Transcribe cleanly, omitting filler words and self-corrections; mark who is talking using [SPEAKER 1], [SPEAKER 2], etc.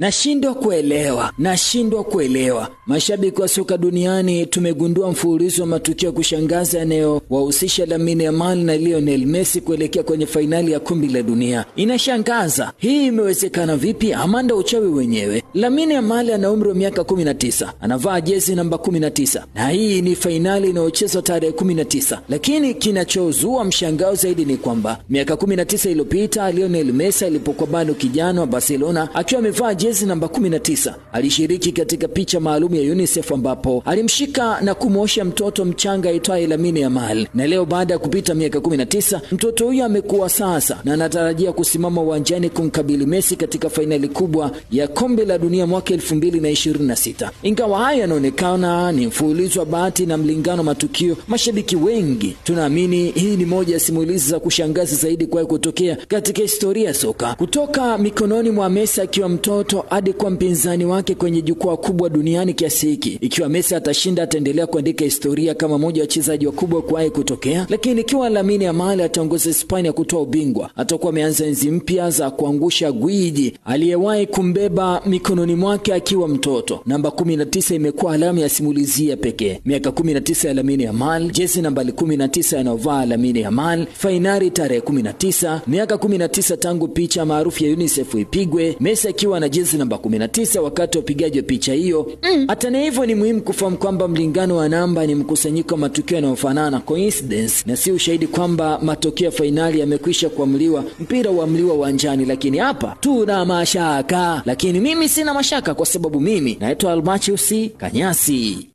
[SPEAKER 1] Nashindwa kuelewa. Mashabiki wa soka duniani tumegundua mfululizo wa matukio ya kushangaza yanayowahusisha Lamine Yamal na Lionel Messi kuelekea kwenye fainali ya kombe la dunia. Inashangaza. Hii imewezekana vipi? Amanda uchawi wenyewe. Lamine Yamal ana umri wa miaka 19. Anavaa jezi namba 19. Na hii ni fainali inayochezwa tarehe 19. Lakini kinachozua mshangao zaidi ni kwamba miaka 19 iliyopita Lionel Messi alipokuwa bado kijana wa Barcelona akiwa amevaa jezi namba 19, alishiriki katika picha maalum ya UNICEF ambapo alimshika na kumwosha mtoto mchanga aitwaye Lamine Yamal. Na leo baada ya kupita miaka 19, mtoto huyo amekuwa sasa na anatarajia kusimama uwanjani kumkabili Messi katika fainali kubwa ya kombe la dunia mwaka 2026. Ingawa haya yanaonekana ni mfululizo wa bahati na mlingano matukio, mashabiki wengi tunaamini hii ni moja ya simulizi za kushangaza zaidi kwa kutokea katika historia ya soka. Kutoka mikononi mwa Messi akiwa mtoto hadi kwa mpinzani wake kwenye jukwaa kubwa duniani kiasi hiki. Ikiwa Messi atashinda, ataendelea kuandika historia kama mmoja wa wachezaji wakubwa kuwahi kutokea. Lakini ikiwa Lamine Yamal ataongoza Hispania kutoa ubingwa, atakuwa ameanza enzi mpya za kuangusha gwiji aliyewahi kumbeba mikononi mwake akiwa mtoto. Namba 19 imekuwa alama ya simulizia pekee. Miaka 19 ya Lamine Yamal, jezi namba 19 anayovaa Lamine Yamal, fainali tarehe 19, miaka 19 tangu picha maarufu ya UNICEF ipigwe, Messi akiwa na jezi namba 19 wakati wa upigaji wa picha hiyo. Hata hivyo ni muhimu kufahamu kwamba mlingano wa namba ni mkusanyiko wa matukio yanayofanana, coincidence, na si ushahidi kwamba matokeo ya fainali yamekwisha kuamliwa, mpira uamliwa uwanjani. Lakini hapa tuna mashaka, lakini mimi sina mashaka kwa sababu mimi naitwa Almachiusi Kanyasi.